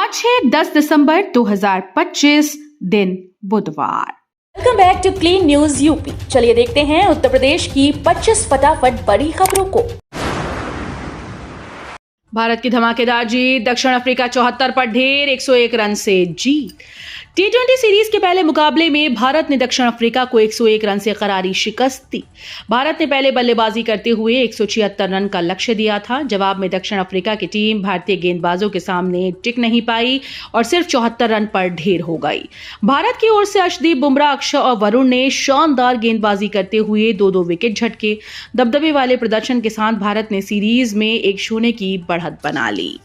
आज है 10 दिसंबर 2025 दिन बुधवार। Welcome back to Clean News UP. चलिए देखते हैं उत्तर प्रदेश की 25 फटाफट बड़ी खबरों को। भारत की धमाकेदार जीत, दक्षिण अफ्रीका 74 पर ढेर 101 रन से जीत। T20 सीरीज के पहले मुकाबले में भारत ने दक्षिण अफ्रीका को 101 रन से करारी शिकस्त दी। भारत ने पहले बल्लेबाजी करते हुए 176 रन का लक्ष्य दिया था। जवाब में दक्षिण अफ्रीका की टीम भारतीय गेंदबाजों के सामने टिक नहीं पाई और सिर्फ 74 रन पर ढेर हो गई। भारत की ओर से अर्शदीप बुमराह, अक्षर और वरुण ने शानदार गेंदबाजी करते हुए 2-2 विकेट झटके। दबदबे वाले प्रदर्शन के साथ भारत ने सीरीज में 1-0 की बढ़त बना ली।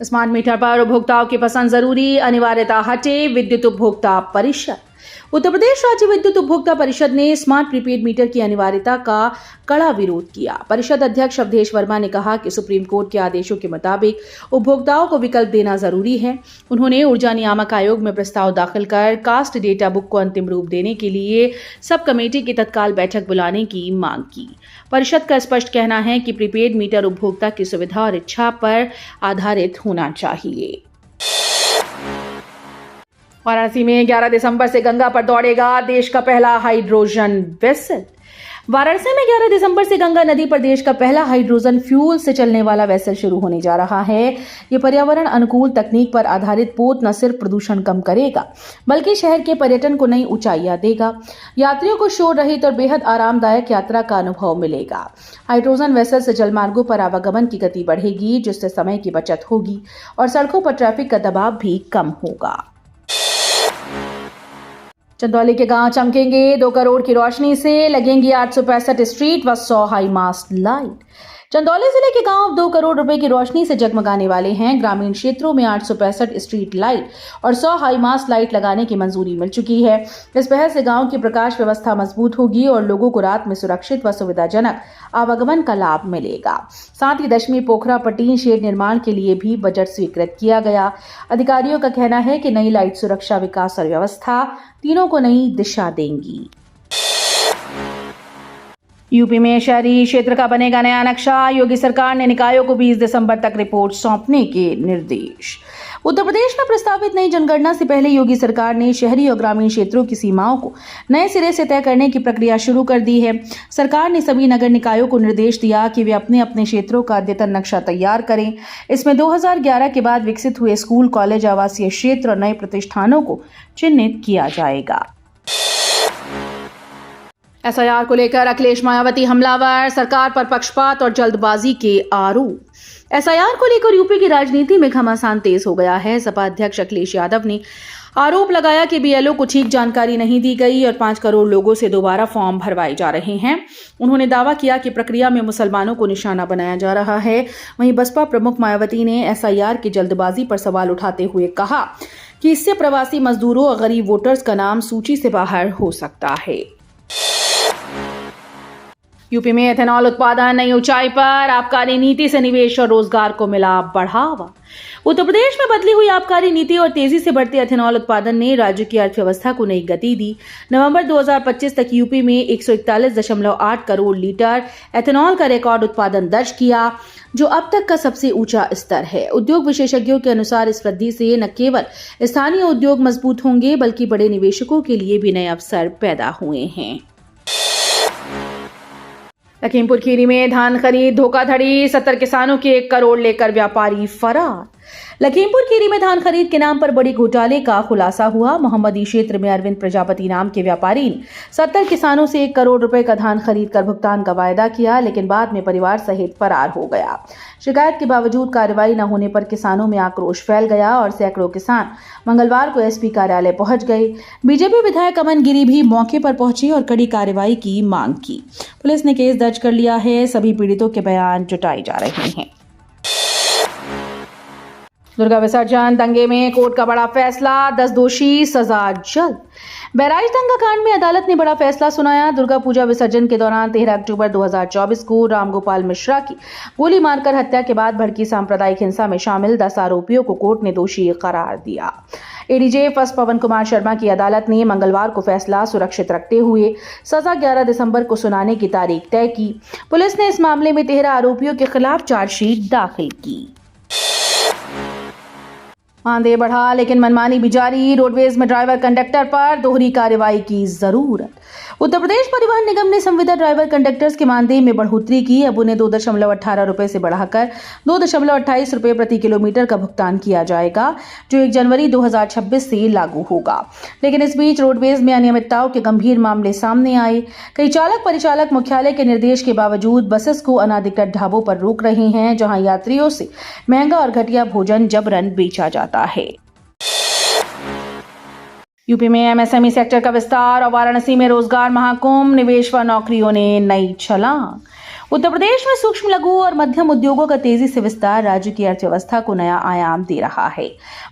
स्मार्ट मीटर पर उपभोक्ताओं की पसंद जरूरी, अनिवार्यता हटे विद्युत उपभोक्ता परिषद। उत्तर प्रदेश राज्य विद्युत उपभोक्ता परिषद ने स्मार्ट प्रीपेड मीटर की अनिवार्यता का कड़ा विरोध किया। परिषद अध्यक्ष अवधेश वर्मा ने कहा कि सुप्रीम कोर्ट के आदेशों के मुताबिक उपभोक्ताओं को विकल्प देना जरूरी है। उन्होंने ऊर्जा नियामक आयोग में प्रस्ताव दाखिल कर कास्ट डेटा बुक को अंतिम रूप देने के लिए सब कमेटी की तत्काल बैठक बुलाने की मांग की। परिषद का स्पष्ट कहना है कि प्रीपेड मीटर उपभोक्ता की सुविधा और इच्छा पर आधारित होना चाहिए। वाराणसी में 11 दिसंबर से गंगा पर दौड़ेगा देश का पहला हाइड्रोजन वेसल। वाराणसी में 11 दिसंबर से गंगा नदी पर देश का पहला हाइड्रोजन फ्यूल से चलने वाला वेसल शुरू होने जा रहा है। ये पर्यावरण अनुकूल तकनीक पर आधारित पोत न सिर्फ प्रदूषण कम करेगा बल्कि शहर के पर्यटन को नई ऊंचाइयां देगा। यात्रियों को शोर रहित और बेहद आरामदायक यात्रा का अनुभव मिलेगा। हाइड्रोजन वेसल से जलमार्गों पर आवागमन की गति बढ़ेगी, जिससे समय की बचत होगी और सड़कों पर ट्रैफिक का दबाव भी कम होगा। चंदौली के गांव चमकेंगे 2 करोड़ की रोशनी से, लगेंगी 865 स्ट्रीट व 100 हाई मास्ट लाइट। चंदौली जिले के गांव 2 करोड़ रुपए की रोशनी से जगमगाने वाले हैं। ग्रामीण क्षेत्रों में 865 स्ट्रीट लाइट और 100 हाई मास्ट लाइट लगाने की मंजूरी मिल चुकी है। इस पहल से गांव की प्रकाश व्यवस्था मजबूत होगी और लोगों को रात में सुरक्षित व सुविधाजनक आवागमन का लाभ मिलेगा। साथ ही दशमी पोखरा पर टीन शेड निर्माण के लिए भी बजट स्वीकृत किया गया। अधिकारियों का कहना है कि नई लाइट सुरक्षा, विकास और व्यवस्था तीनों को नई दिशा देंगी। यूपी में शहरी क्षेत्र का बनेगा नया नक्शा। योगी सरकार ने निकायों को 20 दिसंबर तक रिपोर्ट सौंपने के निर्देश। उत्तर प्रदेश में प्रस्तावित नई जनगणना से पहले योगी सरकार ने शहरी और ग्रामीण क्षेत्रों की सीमाओं को नए सिरे से तय करने की प्रक्रिया शुरू कर दी है। सरकार ने सभी नगर निकायों को निर्देश दिया कि वे अपने अपने क्षेत्रों का अद्यतन नक्शा तैयार करें। इसमें 2011 के बाद विकसित हुए स्कूल, कॉलेज, आवासीय क्षेत्र और नए प्रतिष्ठानों को चिन्हित किया जाएगा। एसआईआर को लेकर अखिलेश मायावती हमलावर, सरकार पर पक्षपात और जल्दबाजी के आरोप। एसआईआर को लेकर यूपी की राजनीति में घमासान तेज हो गया है। सपा अध्यक्ष अखिलेश यादव ने आरोप लगाया कि बीएलओ को ठीक जानकारी नहीं दी गई और 5 करोड़ लोगों से दोबारा फॉर्म भरवाए जा रहे हैं। उन्होंने दावा किया कि प्रक्रिया में मुसलमानों को निशाना बनाया जा रहा है। वहीं बसपा प्रमुख मायावती ने एसआईआर की जल्दबाजी पर सवाल उठाते हुए कहा कि इससे प्रवासी मजदूरों और गरीब वोटर्स का नाम सूची से बाहर हो सकता है। यूपी में एथेनॉल उत्पादन नई ऊंचाई पर, आबकारी नीति से निवेश और रोजगार को मिला बढ़ावा। उत्तर प्रदेश में बदली हुई आबकारी नीति और तेजी से बढ़ते एथेनॉल उत्पादन ने राज्य की अर्थव्यवस्था को नई गति दी। नवंबर 2025 तक यूपी में 141.8 करोड़ लीटर एथेनॉल का रिकॉर्ड उत्पादन दर्ज किया, जो अब तक का सबसे ऊंचा स्तर है। उद्योग विशेषज्ञों के अनुसार इस वृद्धि से न केवल स्थानीय उद्योग मजबूत होंगे बल्कि बड़े निवेशकों के लिए भी नए अवसर पैदा हुए हैं। लखीमपुर खीरी में धान खरीद धोखाधड़ी, 70 किसानों के 1 करोड़ लेकर व्यापारी फरार। लखीमपुर खीरी में धान खरीद के नाम पर बड़ी घोटाले का खुलासा हुआ। मोहम्मदी क्षेत्र में अरविंद प्रजापति नाम के व्यापारी ने 70 किसानों से 1 करोड़ रुपए का धान खरीद कर भुगतान का वायदा किया, लेकिन बाद में परिवार सहित फरार हो गया। शिकायत के बावजूद कार्रवाई न होने पर किसानों में आक्रोश फैल गया और सैकड़ों किसान मंगलवार को एसपी कार्यालय पहुंच गए। बीजेपी विधायक अमन गिरी भी मौके पर पहुंचे और कड़ी कार्रवाई की मांग की। पुलिस ने केस दर्ज कर लिया है। सभी पीड़ितों के बयान जुटाए जा रहे हैं। दुर्गा विसर्जन दंगे में कोर्ट का बड़ा फैसला, 10 दोषी सजा जल्द। बहराइच दंगा कांड में अदालत ने बड़ा फैसला सुनाया। दुर्गा पूजा विसर्जन के दौरान 13 अक्टूबर 2024 को रामगोपाल मिश्रा की गोली मारकर हत्या के बाद भड़की सांप्रदायिक हिंसा में शामिल 10 आरोपियों को कोर्ट ने दोषी करार दिया। एडीजे फर्स्ट पवन कुमार शर्मा की अदालत ने मंगलवार को फैसला सुरक्षित रखते हुए सजा 11 दिसंबर को सुनाने की तारीख तय की। पुलिस ने इस मामले में 13 आरोपियों के खिलाफ चार्जशीट दाखिल की। मानदेय बढ़ा लेकिन मनमानी भी जारी। रोडवेज में ड्राइवर कंडक्टर पर दोहरी कार्रवाई की जरूरत। उत्तर प्रदेश परिवहन निगम ने संविदा ड्राइवर कंडक्टर्स के मानदेय में बढ़ोतरी की। अब उन्हें 2.18 रुपए से बढ़ाकर 2.28 रुपए प्रति किलोमीटर का भुगतान किया जाएगा, जो 1 जनवरी 2026 से लागू होगा। लेकिन इस बीच रोडवेज में अनियमितताओं के गंभीर मामले सामने आए। कई चालक परिचालक मुख्यालय के निर्देश के बावजूद बसेस को अनाधिकृत ढाबों पर रोक रहे हैं, जहां यात्रियों से महंगा और घटिया भोजन जबरन बेचा जाता है। यूपी में एमएसएमई सेक्टर का विस्तार और वाराणसी में रोजगार महाकुंभ, निवेश व नौकरियों ने नई छलांग। उत्तर प्रदेश में सूक्ष्म लघु और मध्यम उद्योगों का तेजी से विस्तार राज्य की अर्थव्यवस्था को नया आयाम दे रहा है।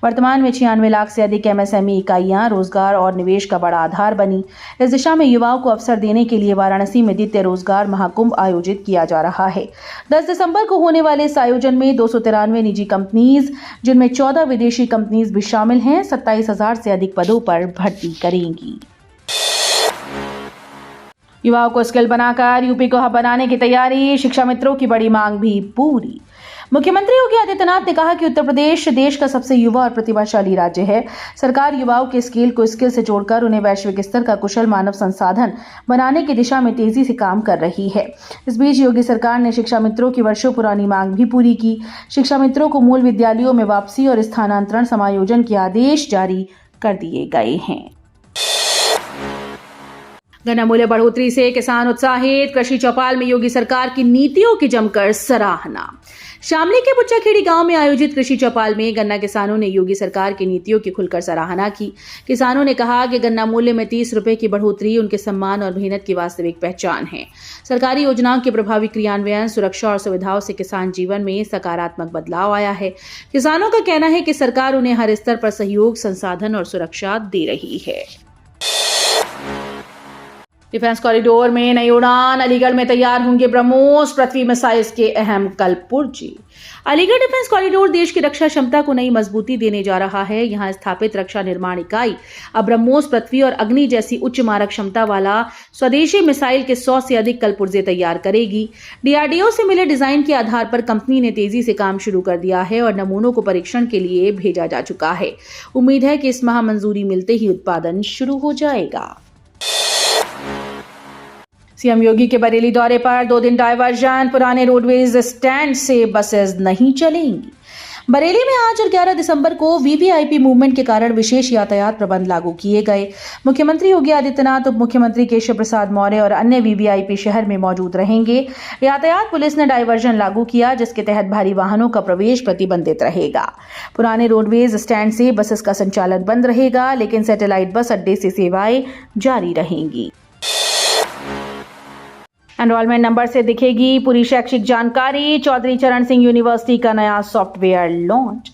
वर्तमान में 96 लाख से अधिक एमएसएमई इकाइयां रोजगार और निवेश का बड़ा आधार बनी। इस दिशा में युवाओं को अवसर देने के लिए वाराणसी में द्वितीय रोजगार महाकुंभ आयोजित किया जा रहा है। 10 दिसंबर को होने वाले इस आयोजन में 293 निजी कंपनीज, जिनमें 14 विदेशी कंपनीज भी शामिल हैं, 27,000 से अधिक पदों पर भर्ती करेंगी। युवाओं को स्किल बनाकर यूपी को हब बनाने की तैयारी, शिक्षा मित्रों की बड़ी मांग भी पूरी। मुख्यमंत्री योगी आदित्यनाथ ने कहा कि उत्तर प्रदेश देश का सबसे युवा और प्रतिभाशाली राज्य है। सरकार युवाओं के स्किल को स्किल से जोड़कर उन्हें वैश्विक स्तर का कुशल मानव संसाधन बनाने की दिशा में तेजी से काम कर रही है। इस बीच योगी सरकार ने शिक्षा मित्रों की वर्षों पुरानी मांग भी पूरी की। शिक्षा मित्रों को मूल विद्यालयों में वापसी और स्थानांतरण समायोजन के आदेश जारी कर दिए गए हैं। गन्ना मूल्य बढ़ोतरी से किसान उत्साहित, कृषि चौपाल में योगी सरकार की नीतियों की जमकर सराहना। शामली के बुच्चाखेड़ी गांव में आयोजित कृषि चौपाल में गन्ना किसानों ने योगी सरकार की नीतियों की खुलकर सराहना की। किसानों ने कहा कि गन्ना मूल्य में 30 रुपए की बढ़ोतरी उनके सम्मान और मेहनत की वास्तविक पहचान है। सरकारी योजनाओं के प्रभावी क्रियान्वयन, सुरक्षा और सुविधाओं से किसान जीवन में सकारात्मक बदलाव आया है। किसानों का कहना है कि सरकार उन्हें हर स्तर पर सहयोग, संसाधन और सुरक्षा दे रही है। डिफेंस कॉरिडोर में नई उड़ान, अलीगढ़ में तैयार होंगे ब्रह्मोस पृथ्वी मिसाइल्स के अहम कलपुर्जे। अलीगढ़ डिफेंस कॉरिडोर देश की रक्षा क्षमता को नई मजबूती देने जा रहा है। यहां स्थापित रक्षा निर्माण इकाई अब ब्रह्मोस, पृथ्वी और अग्नि जैसी उच्च मारक क्षमता वाला स्वदेशी मिसाइल के 100 से अधिक कलपुर्जे तैयार करेगी। डीआरडीओ से मिले डिजाइन के आधार पर कंपनी ने तेजी से काम शुरू कर दिया है और नमूनों को परीक्षण के लिए भेजा जा चुका है। उम्मीद है कि इस माह मंजूरी मिलते ही उत्पादन शुरू हो जाएगा। सीएम योगी के बरेली दौरे पर 2 दिन डायवर्जन, पुराने रोडवेज स्टैंड से बसेस नहीं चलेंगी। बरेली में आज और 11 दिसंबर को वीवीआईपी मूवमेंट के कारण विशेष यातायात प्रबंध लागू किए गए। मुख्यमंत्री योगी आदित्यनाथ, उप मुख्यमंत्री केशव प्रसाद मौर्य और अन्य वीवीआईपी शहर में मौजूद रहेंगे। यातायात पुलिस ने डायवर्जन लागू किया, जिसके तहत भारी वाहनों का प्रवेश प्रतिबंधित रहेगा। पुराने रोडवेज स्टैंड से बसेस का संचालन बंद रहेगा, लेकिन सैटेलाइट बस अड्डे से सेवाएं जारी रहेंगी। एनरोलमेंट नंबर से दिखेगी पूरी शैक्षिक जानकारी। चौधरी चरण सिंह यूनिवर्सिटी का नया सॉफ्टवेयर लॉन्च।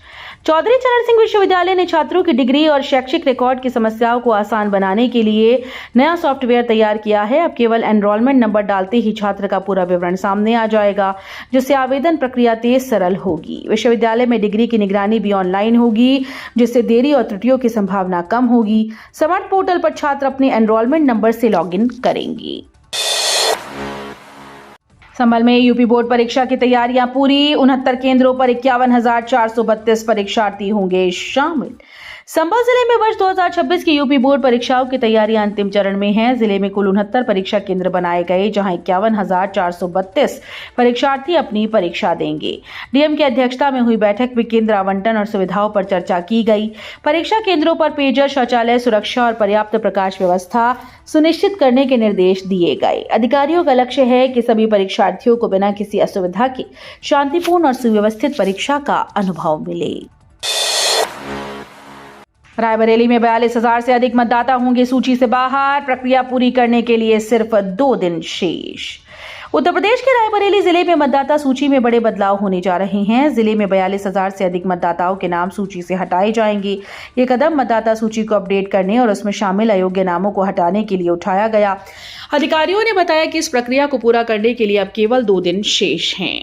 चौधरी चरण सिंह विश्वविद्यालय ने छात्रों की डिग्री और शैक्षिक रिकॉर्ड की समस्याओं को आसान बनाने के लिए नया सॉफ्टवेयर तैयार किया है। अब केवल एनरोलमेंट नंबर डालते ही छात्र का पूरा विवरण सामने आ जाएगा, जिससे आवेदन प्रक्रिया तेज सरल होगी। विश्वविद्यालय में डिग्री की निगरानी भी ऑनलाइन होगी, जिससे देरी और त्रुटियों की संभावना कम होगी। समर्थ पोर्टल पर छात्र अपने एनरोलमेंट नंबर से लॉगिन करेंगे। संभल में यूपी बोर्ड परीक्षा की तैयारियां पूरी। 69 केंद्रों पर 51,432 परीक्षार्थी होंगे शामिल। संभल जिले में वर्ष 2026 की यूपी बोर्ड परीक्षाओं की तैयारियां अंतिम चरण में हैं। जिले में कुल 69 परीक्षा केंद्र बनाए गए, जहां 51,432 परीक्षार्थी अपनी परीक्षा देंगे। डीएम की अध्यक्षता में हुई बैठक में केंद्र आवंटन और सुविधाओं पर चर्चा की गई। परीक्षा केंद्रों पर पेयजल, शौचालय, सुरक्षा और पर्याप्त प्रकाश व्यवस्था सुनिश्चित करने के निर्देश दिए गए। अधिकारियों का लक्ष्य है कि सभी परीक्षार्थियों को बिना किसी असुविधा के शांतिपूर्ण और सुव्यवस्थित परीक्षा का अनुभव मिले। रायबरेली में 42,000 से अधिक मतदाता होंगे सूची से बाहर। प्रक्रिया पूरी करने के लिए सिर्फ 2 दिन शेष। उत्तर प्रदेश के रायबरेली जिले में मतदाता सूची में बड़े बदलाव होने जा रहे हैं। जिले में 42,000 से अधिक मतदाताओं के नाम सूची से हटाए जाएंगे। ये कदम मतदाता सूची को अपडेट करने और उसमें शामिल अयोग्य नामों को हटाने के लिए उठाया गया। अधिकारियों ने बताया कि इस प्रक्रिया को पूरा करने के लिए अब केवल 2 दिन शेष हैं।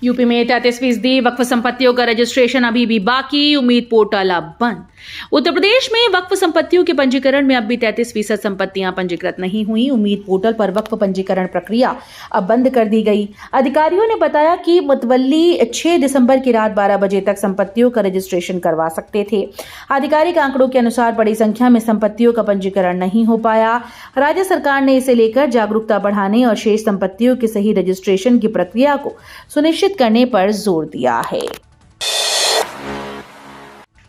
यूपी में 33% वक्फ संपत्तियों का रजिस्ट्रेशन अभी भी बाकी, उम्मीद पोर्टल अब बंद। उत्तर प्रदेश में वक्फ संपत्तियों के पंजीकरण में अब भी 33% संपत्तियां पंजीकृत नहीं हुई। उम्मीद पोर्टल पर वक्फ पंजीकरण प्रक्रिया अब बंद कर दी गई। अधिकारियों ने बताया कि मुतवल्ली 6 दिसंबर की रात 12 बजे तक संपत्तियों का रजिस्ट्रेशन करवा सकते थे। आधिकारिक आंकड़ों के अनुसार बड़ी संख्या में संपत्तियों का पंजीकरण नहीं हो पाया। राज्य सरकार ने इसे लेकर जागरूकता बढ़ाने और शेष संपत्तियों के सही रजिस्ट्रेशन की प्रक्रिया को सुनिश्चित करने पर जोर दिया है।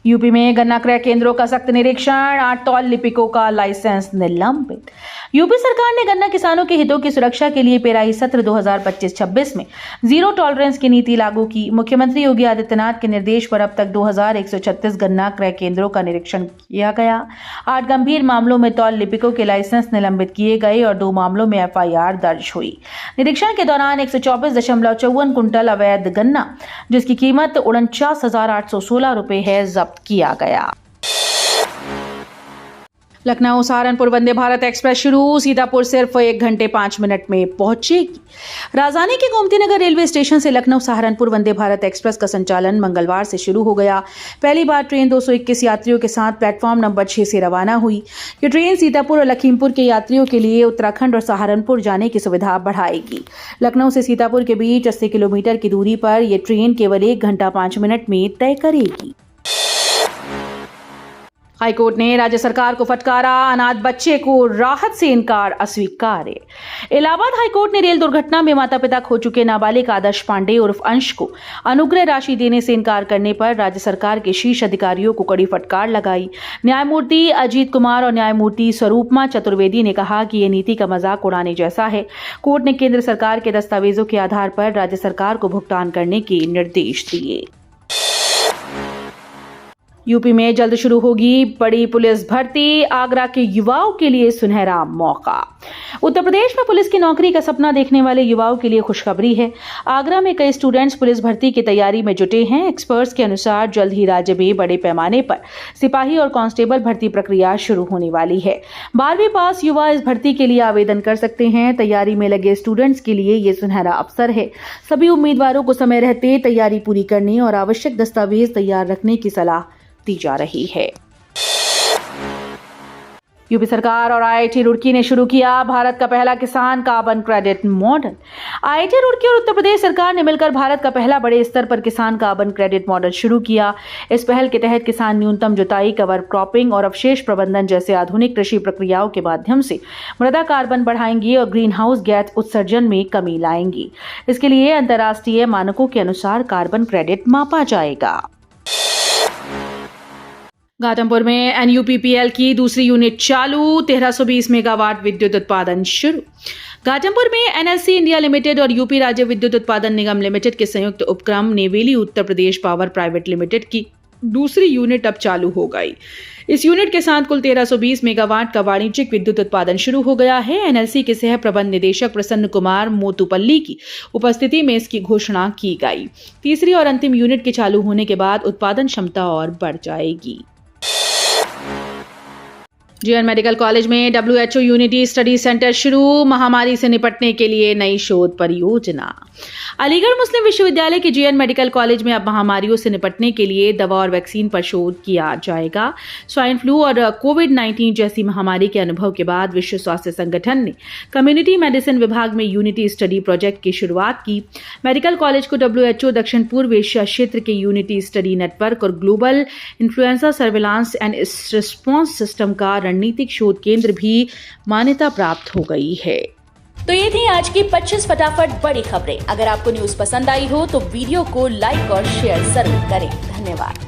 यूपी में गन्ना क्रय केंद्रों का सख्त निरीक्षण, 8 तौल लिपिकों का लाइसेंस निलंबित। यूपी सरकार ने गन्ना किसानों के हितों की सुरक्षा के लिए पेराई सत्र 2025-26 में जीरो टॉलरेंस की नीति लागू की। मुख्यमंत्री योगी आदित्यनाथ के निर्देश पर अब तक 2136 गन्ना क्रय केंद्रों का निरीक्षण किया गया। 8 गंभीर मामलों में तौल लिपिकों के लाइसेंस निलंबित किए गए और 2 मामलों में FIR दर्ज हुई। निरीक्षण के दौरान 124.54 कुंटल अवैध गन्ना, जिसकी कीमत 49,816 रुपए है, जब्त किया गया। लखनऊ सहारनपुर वंदे भारत एक्सप्रेस शुरू, सीतापुर सिर्फ 1 घंटे 5 मिनट में पहुंचेगी। राजधानी के गोमती नगर रेलवे स्टेशन से लखनऊ सहारनपुर वंदे भारत एक्सप्रेस का संचालन मंगलवार से शुरू हो गया। पहली बार ट्रेन 221 यात्रियों के साथ प्लेटफॉर्म नंबर 6 से रवाना हुई। ये ट्रेन सीतापुर और लखीमपुर के यात्रियों के लिए उत्तराखंड और सहारनपुर जाने की सुविधा बढ़ाएगी। लखनऊ से सीतापुर के बीच 80 किलोमीटर की दूरी पर यह ट्रेन केवल 1 घंटा 5 मिनट में तय करेगी। हाईकोर्ट ने राज्य सरकार को फटकारा, अनाथ बच्चे को राहत से इनकार अस्वीकार्य। इलाहाबाद हाईकोर्ट ने रेल दुर्घटना में माता पिता खो चुके नाबालिग आदर्श पांडे उर्फ अंश को अनुग्रह राशि देने से इनकार करने पर राज्य सरकार के शीर्ष अधिकारियों को कड़ी फटकार लगाई। न्यायमूर्ति अजीत कुमार और न्यायमूर्ति स्वरूपमा चतुर्वेदी ने कहा कि यह नीति का मजाक उड़ाने जैसा है। कोर्ट ने केंद्र सरकार के दस्तावेजों के आधार पर राज्य सरकार को भुगतान करने के निर्देश दिए। यूपी में जल्द शुरू होगी बड़ी पुलिस भर्ती, आगरा के युवाओं के लिए सुनहरा मौका। उत्तर प्रदेश में पुलिस की नौकरी का सपना देखने वाले युवाओं के लिए खुशखबरी है। आगरा में कई स्टूडेंट्स पुलिस भर्ती की तैयारी में जुटे हैं। एक्सपर्ट्स के अनुसार जल्द ही राज्य में बड़े पैमाने पर सिपाही और कांस्टेबल भर्ती प्रक्रिया शुरू होने वाली है। 12वीं पास युवा इस भर्ती के लिए आवेदन कर सकते हैं। तैयारी में लगे स्टूडेंट्स के लिए ये सुनहरा अवसर है। सभी उम्मीदवारों को समय रहते तैयारी पूरी करने और आवश्यक दस्तावेज तैयार रखने की सलाह दी जा रही है। यूपी सरकार और IIT रुड़की ने शुरू किया भारत का पहला किसान carbon credit model. IIT Roorkee और उत्तर प्रदेश सरकार ने मिलकर भारत का पहला बड़े स्तर पर किसान कार्बन क्रेडिट मॉडल शुरू किया। इस पहल के तहत किसान न्यूनतम जुताई, कवर क्रॉपिंग और अवशेष प्रबंधन जैसे आधुनिक कृषि प्रक्रियाओं के माध्यम से मृदा कार्बन बढ़ाएंगी और ग्रीन हाउस गैस उत्सर्जन में कमी लाएंगी। इसके लिए अंतर्राष्ट्रीय मानकों के अनुसार कार्बन क्रेडिट मापा जाएगा। घाटमपुर में NUPPL की दूसरी यूनिट चालू, 1320 मेगावाट विद्युत उत्पादन शुरू। घाटमपुर में NLC इंडिया लिमिटेड और यूपी राज्य विद्युत उत्पादन निगम लिमिटेड के संयुक्त उपक्रम Neyveli Uttar Pradesh power private limited की दूसरी यूनिट अब चालू हो गई। इस यूनिट के साथ कुल 1320 मेगावाट का वाणिज्यिक विद्युत उत्पादन शुरू हो गया है। NLC के सह प्रबंध निदेशक प्रसन्न कुमार मोतुपल्ली की उपस्थिति में इसकी घोषणा की गई। तीसरी और अंतिम यूनिट के चालू होने के बाद उत्पादन क्षमता और बढ़ जाएगी। GN मेडिकल कॉलेज में WHO यूनिटी स्टडी सेंटर शुरू, महामारी से निपटने के लिए नई शोध परियोजना। अलीगढ़ मुस्लिम विश्वविद्यालय के GN मेडिकल कॉलेज में अब महामारियों से निपटने के लिए दवा और वैक्सीन पर शोध किया जाएगा। स्वाइन फ्लू और कोविड-19 जैसी महामारी के अनुभव के बाद विश्व स्वास्थ्य संगठन ने कम्युनिटी मेडिसिन विभाग में यूनिटी स्टडी प्रोजेक्ट की शुरुआत की। मेडिकल कॉलेज को WHO दक्षिण पूर्व एशिया क्षेत्र के यूनिटी स्टडी नेटवर्क और global influenza surveillance and response system का रणनीतिक शोध केंद्र भी मान्यता प्राप्त हो गई है। तो ये थी आज की 25 फटाफट बड़ी खबरें। अगर आपको न्यूज पसंद आई हो तो वीडियो को लाइक और शेयर जरूर करें। धन्यवाद।